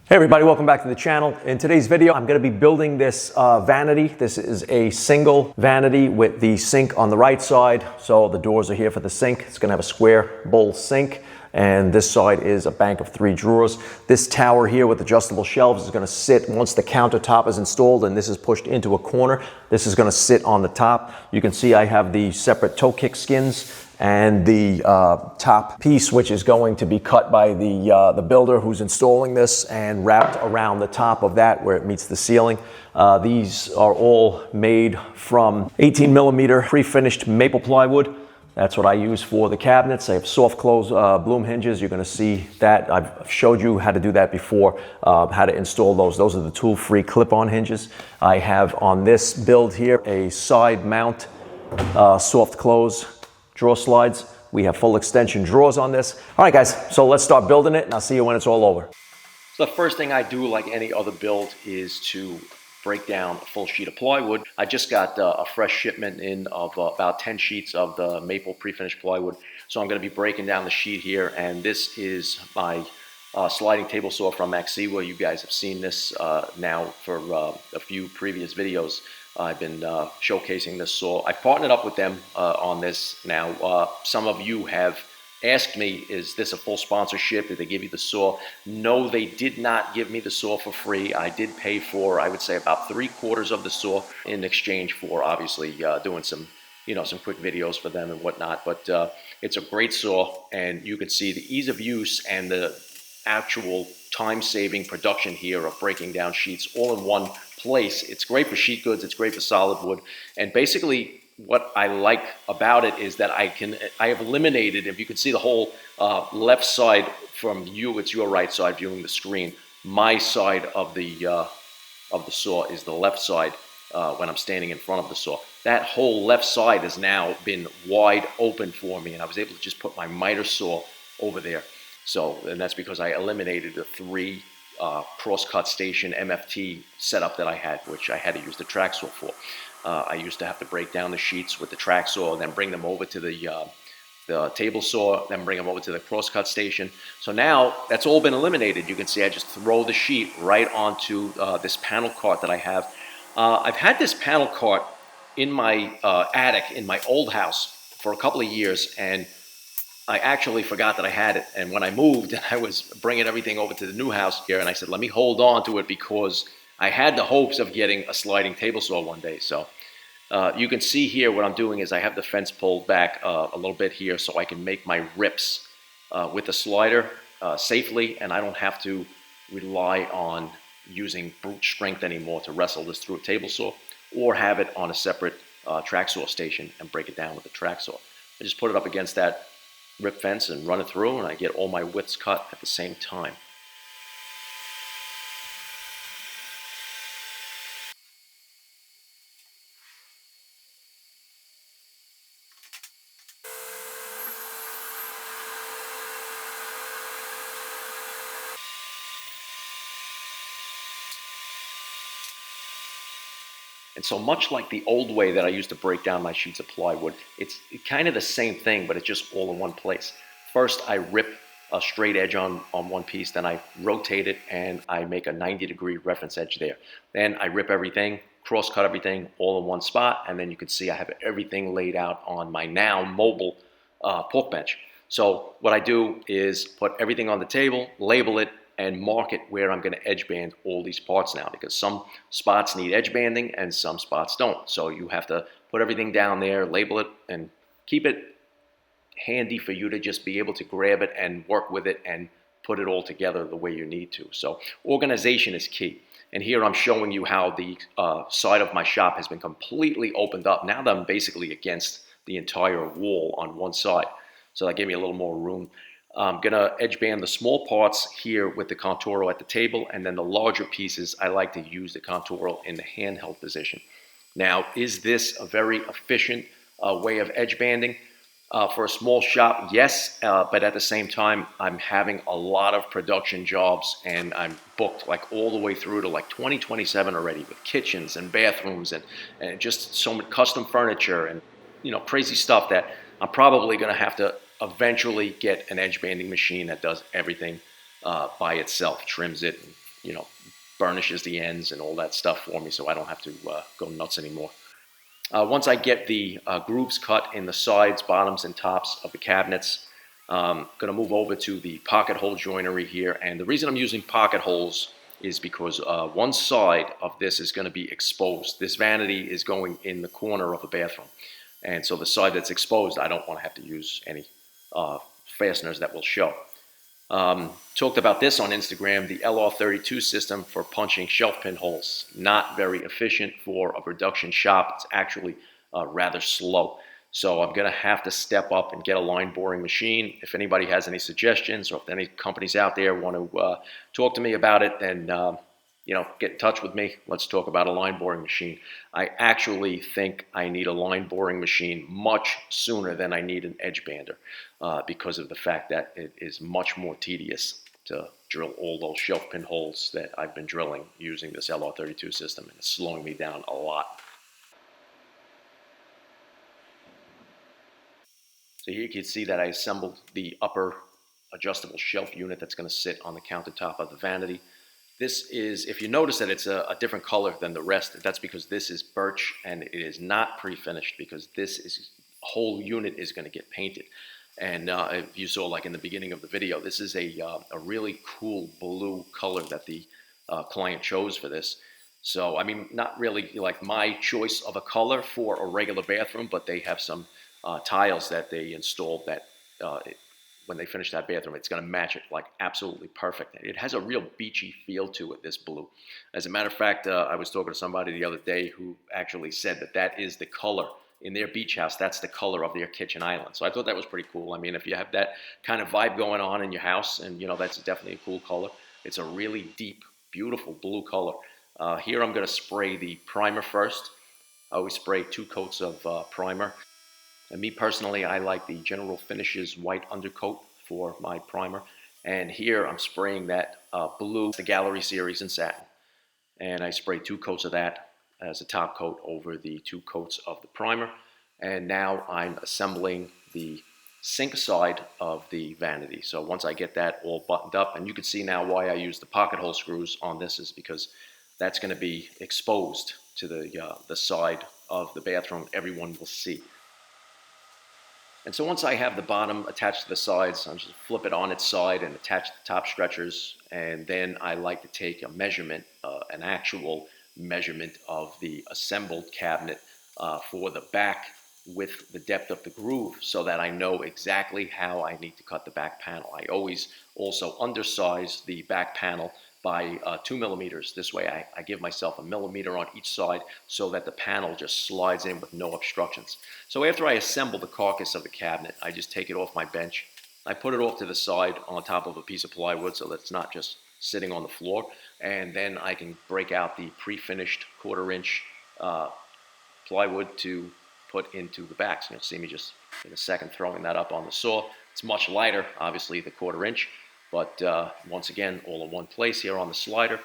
Hey everybody, welcome back to the channel. In today's video, I'm going to be building this vanity. This is a single vanity with the sink on the right side. So the doors are here for the sink. It's going to have a square bowl sink. And this side is a bank of 3 drawers. This tower here with adjustable shelves is going to sit once the countertop is installed and this is pushed into a corner. This is going to sit on the top. You can see I have the separate toe kick skins and the top piece, which is going to be cut by the builder who's installing this and wrapped around the top of that where it meets the ceiling. These are all made from 18 millimeter pre-finished maple plywood. That's what I use for the cabinets. I have soft close Blum hinges. You're going to see that. I've showed you how to do that before, how to install those. Those are the tool-free clip-on hinges. I have on this build here a side mount soft close drawer slides. We have full extension drawers on this. All right, guys, so let's start building it, and I'll see you when it's all over. So the first thing I do, like any other build, is to break down a full sheet of plywood. I just got a fresh shipment in of about 10 sheets of the maple pre-finished plywood. So I'm going to be breaking down the sheet here, and this is my sliding table saw from Maxewa. You guys have seen this now for a few previous videos. I've been showcasing this saw. I partnered up with them on this now. Some of you have asked me, is this a full sponsorship? Did they give you the saw? No, they did not give me the saw for free. I did pay for, I would say, about 3/4 of the saw in exchange for obviously doing some, some quick videos for them and whatnot. But it's a great saw, and you can see the ease of use and the actual time-saving production here of breaking down sheets all in one place. It's great for sheet goods. It's great for solid wood. And basically, what I like about it is that I have eliminated, if you can see the whole left side from you, it's your right side viewing the screen. My side of the saw is the left side when I'm standing in front of the saw. That whole left side has now been wide open for me, and I was able to just put my miter saw over there. So, and that's because I eliminated the 3 cross-cut station MFT setup that I had, which I had to use the track saw for. I used to have to break down the sheets with the track saw, then bring them over to the table saw, then bring them over to the cross-cut station. So now that's all been eliminated. You can see I just throw the sheet right onto this panel cart that I have. I've had this panel cart in my attic in my old house for a couple of years, and I actually forgot that I had it. And when I moved and I was bringing everything over to the new house here, and I said, let me hold on to it because I had the hopes of getting a sliding table saw one day. So you can see here what I'm doing is I have the fence pulled back a little bit here so I can make my rips with the slider safely, and I don't have to rely on using brute strength anymore to wrestle this through a table saw or have it on a separate track saw station and break it down with a track saw. I just put it up against that rip fence and run it through, and I get all my widths cut at the same time. And so much like the old way that I used to break down my sheets of plywood, it's kind of the same thing, but it's just all in one place. First, I rip a straight edge on one piece, then I rotate it and I make a 90-degree reference edge there. Then I rip everything, cross-cut everything all in one spot, and then you can see I have everything laid out on my now mobile pork bench. So what I do is put everything on the table, label it, and mark it where I'm going to edge band all these parts now, because some spots need edge banding and some spots don't. So you have to put everything down there, label it, and keep it handy for you to just be able to grab it and work with it and put it all together the way you need to. So organization is key. And here I'm showing you how the side of my shop has been completely opened up. Now that I'm basically against the entire wall on one side. So that gave me a little more room. I'm going to edge band the small parts here with the Conturo at the table, and then the larger pieces, I like to use the Conturo in the handheld position. Now, is this a very efficient way of edge banding? For a small shop, yes, but at the same time, I'm having a lot of production jobs, and I'm booked like all the way through to like 2027 already with kitchens and bathrooms and just so much custom furniture and crazy stuff that I'm probably going to have to eventually get an edge banding machine that does everything by itself, trims it, you know, burnishes the ends and all that stuff for me, so I don't have to go nuts anymore. Once I get the grooves cut in the sides, bottoms, and tops of the cabinets, I'm going to move over to the pocket hole joinery here. And the reason I'm using pocket holes is because one side of this is going to be exposed. This vanity is going in the corner of a bathroom. And so the side that's exposed, I don't want to have to use any fasteners that will show. Talked about this on Instagram, the LR32 system for punching shelf pin holes. Not very efficient for a production shop. It's actually rather slow. So I'm going to have to step up and get a line boring machine. If anybody has any suggestions, or if any companies out there want to talk to me about it, then get in touch with me. Let's talk about a line boring machine. I actually think I need a line boring machine much sooner than I need an edge bander because of the fact that it is much more tedious to drill all those shelf pin holes that I've been drilling using this LR32 system, and it's slowing me down a lot. So here you can see that I assembled the upper adjustable shelf unit that's going to sit on the countertop of the vanity. This is, if you notice that it's a different color than the rest, that's because this is birch and it is not pre-finished, because this whole unit is going to get painted. And if you saw, like in the beginning of the video, this is a really cool blue color that the client chose for this. So, I mean, not really like my choice of a color for a regular bathroom, but they have some tiles that they installed that when they finish that bathroom, it's going to match it like absolutely perfect. It has a real beachy feel to it, this blue. As a matter of fact, I was talking to somebody the other day who actually said that that is the color in their beach house. That's the color of their kitchen island. So I thought that was pretty cool. I mean, if you have that kind of vibe going on in your house, and that's definitely a cool color. It's a really deep, beautiful blue color. Here I'm going to spray the primer first. I always spray 2 coats of primer. And me personally, I like the General Finishes white undercoat for my primer. And here I'm spraying that blue, the Gallery Series in satin. And I spray 2 coats of that as a top coat over the 2 coats of the primer. And now I'm assembling the sink side of the vanity. So once I get that all buttoned up, and you can see now why I use the pocket hole screws on this, is because that's going to be exposed to the side of the bathroom. Everyone will see. And so once I have the bottom attached to the sides, I'll just flip it on its side and attach the top stretchers. And then I like to take a measurement, an actual measurement of the assembled cabinet for the back with the depth of the groove, so that I know exactly how I need to cut the back panel. I always also undersize the back panel by 2 millimeters. This way I give myself a millimeter on each side so that the panel just slides in with no obstructions. So after I assemble the carcass of the cabinet, I just take it off my bench. I put it off to the side on top of a piece of plywood so that it's not just sitting on the floor. And then I can break out the pre-finished 1/4 inch plywood to put into the backs. And you'll see me just in a second throwing that up on the saw. It's much lighter, obviously, the 1/4 inch. But once again, all in one place here on the slider.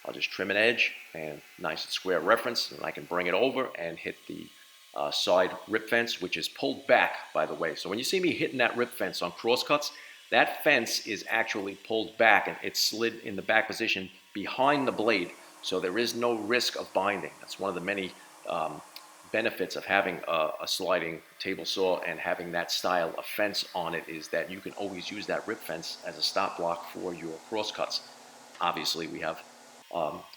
I'll just trim an edge and nice and square reference, and I can bring it over and hit the side rip fence, which is pulled back, by the way. So when you see me hitting that rip fence on crosscuts, that fence is actually pulled back, and it's slid in the back position behind the blade. So there is no risk of binding. That's one of the many benefits of having a sliding table saw and having that style of fence on it, is that you can always use that rip fence as a stop block for your crosscuts. Obviously, we have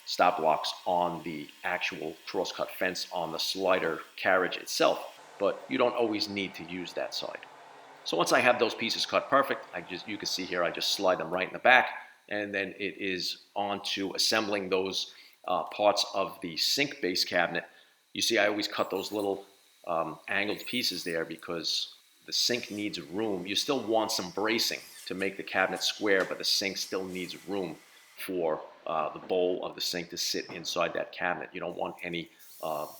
stop blocks on the actual crosscut fence on the slider carriage itself, but you don't always need to use that side. So once I have those pieces cut perfect, you can see here, I just slide them right in the back, and then it is on to assembling those parts of the sink base cabinet. You see, I always cut those little angled pieces there because the sink needs room. You still want some bracing to make the cabinet square, but the sink still needs room for the bowl of the sink to sit inside that cabinet. You don't want any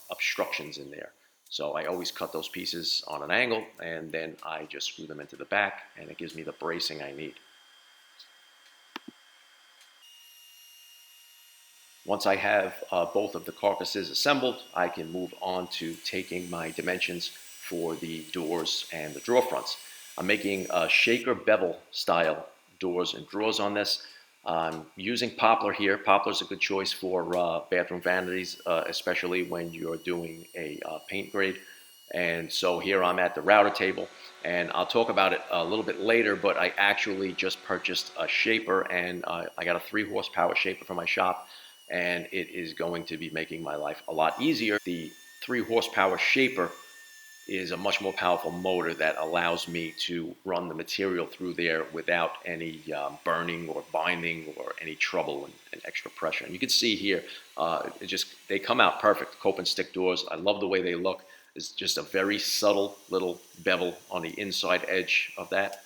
obstructions in there. So I always cut those pieces on an angle, and then I just screw them into the back, and it gives me the bracing I need. Once I have both of the carcasses assembled, I can move on to taking my dimensions for the doors and the drawer fronts. I'm making shaker bevel style doors and drawers on this. Using poplar here. Poplar is a good choice for bathroom vanities, especially when you're doing a paint grade. And so here I'm at the router table, and I'll talk about it a little bit later, but I actually just purchased a shaper, and I got a 3 horsepower shaper for my shop, and it is going to be making my life a lot easier. The 3 horsepower shaper is a much more powerful motor that allows me to run the material through there without any burning or binding or any trouble and extra pressure. And you can see here, they come out perfect. Cope and stick doors. I love the way they look. It's just a very subtle little bevel on the inside edge of that.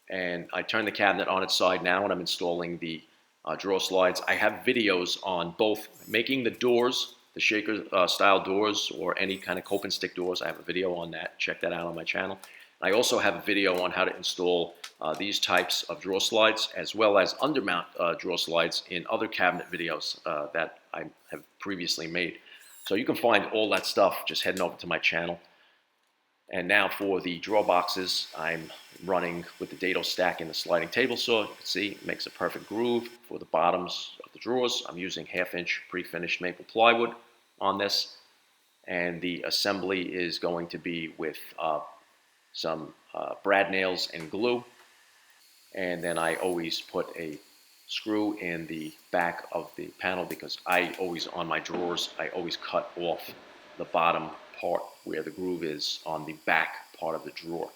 And I turn the cabinet on its side now, and I'm installing the drawer slides. I have videos on both making the doors, the shaker style doors, or any kind of cope and stick doors. I have a video on that. Check that out on my channel. I also have a video on how to install these types of drawer slides, as well as undermount drawer slides in other cabinet videos that I have previously made. So you can find all that stuff just heading over to my channel. And now for the drawer boxes, I'm running with the dado stack in the sliding table saw. You can see it makes a perfect groove for the bottoms of the drawers. I'm using 1/2-inch pre-finished maple plywood on this. And the assembly is going to be with some brad nails and glue. And then I always put a screw in the back of the panel, because on my drawers, I always cut off the bottom part where the groove is on the back part of the drawer.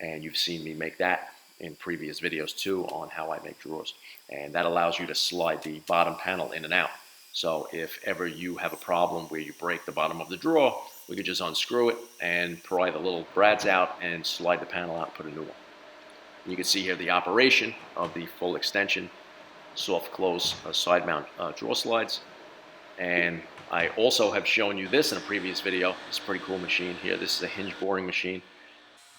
And you've seen me make that in previous videos too on how I make drawers. And that allows you to slide the bottom panel in and out. So if ever you have a problem where you break the bottom of the drawer, we could just unscrew it and pry the little brads out and slide the panel out and put a new one. You can see here the operation of the full extension soft close side mount drawer slides. And I also have shown you this in a previous video. It's a pretty cool machine here. This is a hinge boring machine.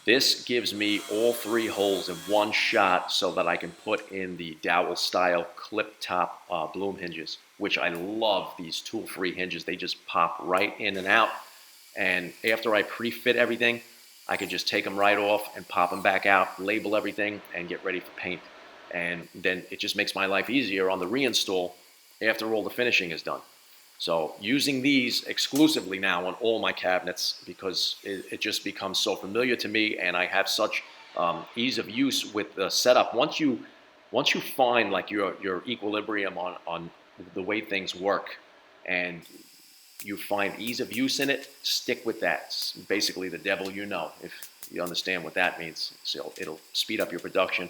This gives me all 3 holes in one shot so that I can put in the dowel style clip top Blum hinges, which I love. These tool-free hinges, they just pop right in and out. And after I pre-fit everything, I can just take them right off and pop them back out, label everything, and get ready for paint. And then it just makes my life easier on the reinstall after all the finishing is done. So using these exclusively now on all my cabinets, because it just becomes so familiar to me, and I have such ease of use with the setup. Once you find like your equilibrium on the way things work, and you find ease of use in it, stick with that. It's basically the devil you know, if you understand what that means. So it'll speed up your production,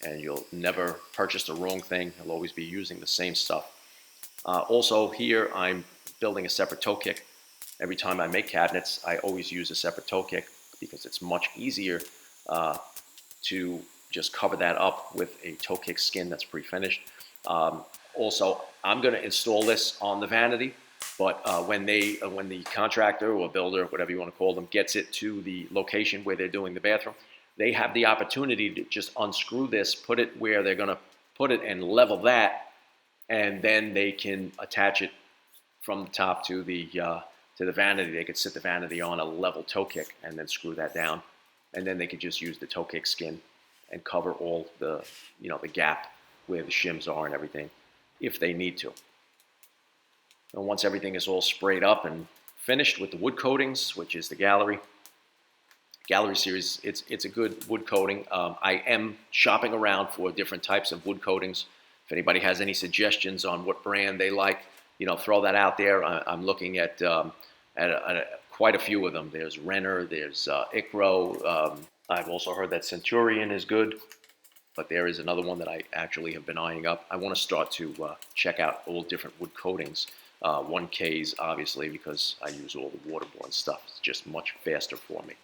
and you'll never purchase the wrong thing. You'll always be using the same stuff. Also here, I'm building a separate toe kick. Every time I make cabinets, I always use a separate toe kick because it's much easier to just cover that up with a toe kick skin that's pre-finished. Also, I'm going to install this on the vanity, but when the contractor or builder, whatever you want to call them, gets it to the location where they're doing the bathroom, they have the opportunity to just unscrew this, put it where they're going to put it, and level that. And then they can attach it from the top to the vanity. They could sit the vanity on a level toe kick and then screw that down. And then they could just use the toe kick skin and cover all the, the gap where the shims are and everything, if they need to. And once everything is all sprayed up and finished with the wood coatings, which is the Gallery series, it's a good wood coating. I am shopping around for different types of wood coatings. If anybody has any suggestions on what brand they like, throw that out there. I'm looking at quite a few of them. There's Renner, there's Icro. I've also heard that Centurion is good, but there is another one that I actually have been eyeing up. I want to start to check out all different wood coatings. 1Ks, obviously, because I use all the waterborne stuff. It's just much faster for me.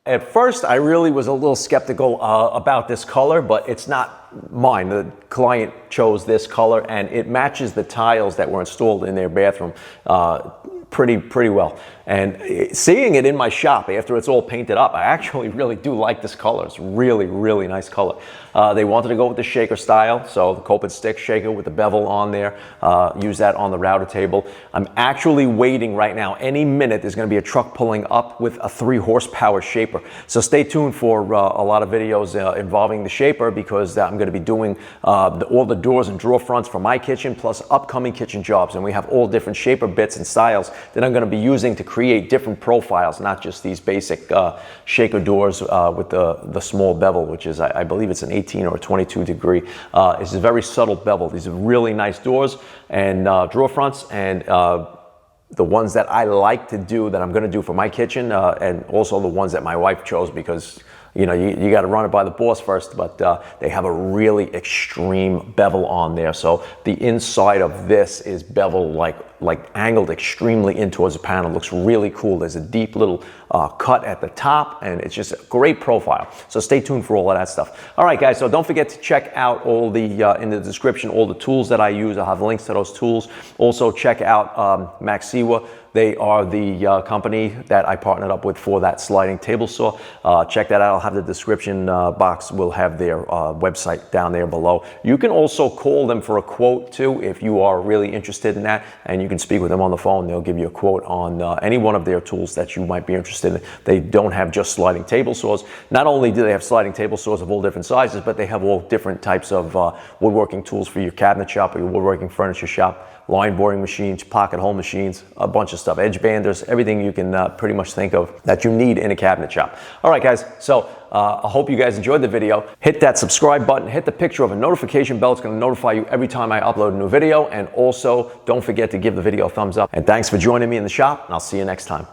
At first, I really was a little skeptical about this color, but it's not mine. The client chose this color, and it matches the tiles that were installed in their bathroom pretty well. And seeing it in my shop after it's all painted up, I actually really do like this color. It's really nice color. They wanted to go with the shaker style, so the Cope and Stick shaker with the bevel on there. Use that on the router table. I'm actually waiting right now. Any minute there's going to be a truck pulling up with a 3 horsepower shaper. So stay tuned for a lot of videos involving the shaper, because I'm going to be doing all the doors and drawer fronts for my kitchen plus upcoming kitchen jobs. And we have all different shaper bits and styles that I'm going to be using to create different profiles, not just these basic shaker doors with the small bevel, which is, I believe it's an 18 or a 22 degree. It's a very subtle bevel. These are really nice doors and drawer fronts, and the ones that I like to do, that I'm going to do for my kitchen, and also the ones that my wife chose, because you know, you got to run it by the boss first, but they have a really extreme bevel on there. So the inside of this is bevel like angled extremely in towards the panel. It looks really cool. There's a deep little cut at the top, and it's just a great profile. So stay tuned for all of that stuff. All right, guys, so don't forget to check out all the, in the description, all the tools that I use. I'll have links to those tools. Also check out Maxiwa. They are the company that I partnered up with for that sliding table saw. Check that out. I'll have the description box. Will have their website down there below. You can also call them for a quote too if you are really interested in that, and you can speak with them on the phone. They'll give you a quote on any one of their tools that you might be interested in. They don't have just sliding table saws. Not only do they have sliding table saws of all different sizes, but they have all different types of woodworking tools for your cabinet shop or your woodworking furniture shop. Line boring machines, pocket hole machines, a bunch of stuff, edge banders, everything you can pretty much think of that you need in a cabinet shop. All right, guys, so I hope you guys enjoyed the video. Hit that subscribe button, hit the picture of a notification bell. It's going to notify you every time I upload a new video. And also, don't forget to give the video a thumbs up. And thanks for joining me in the shop, and I'll see you next time.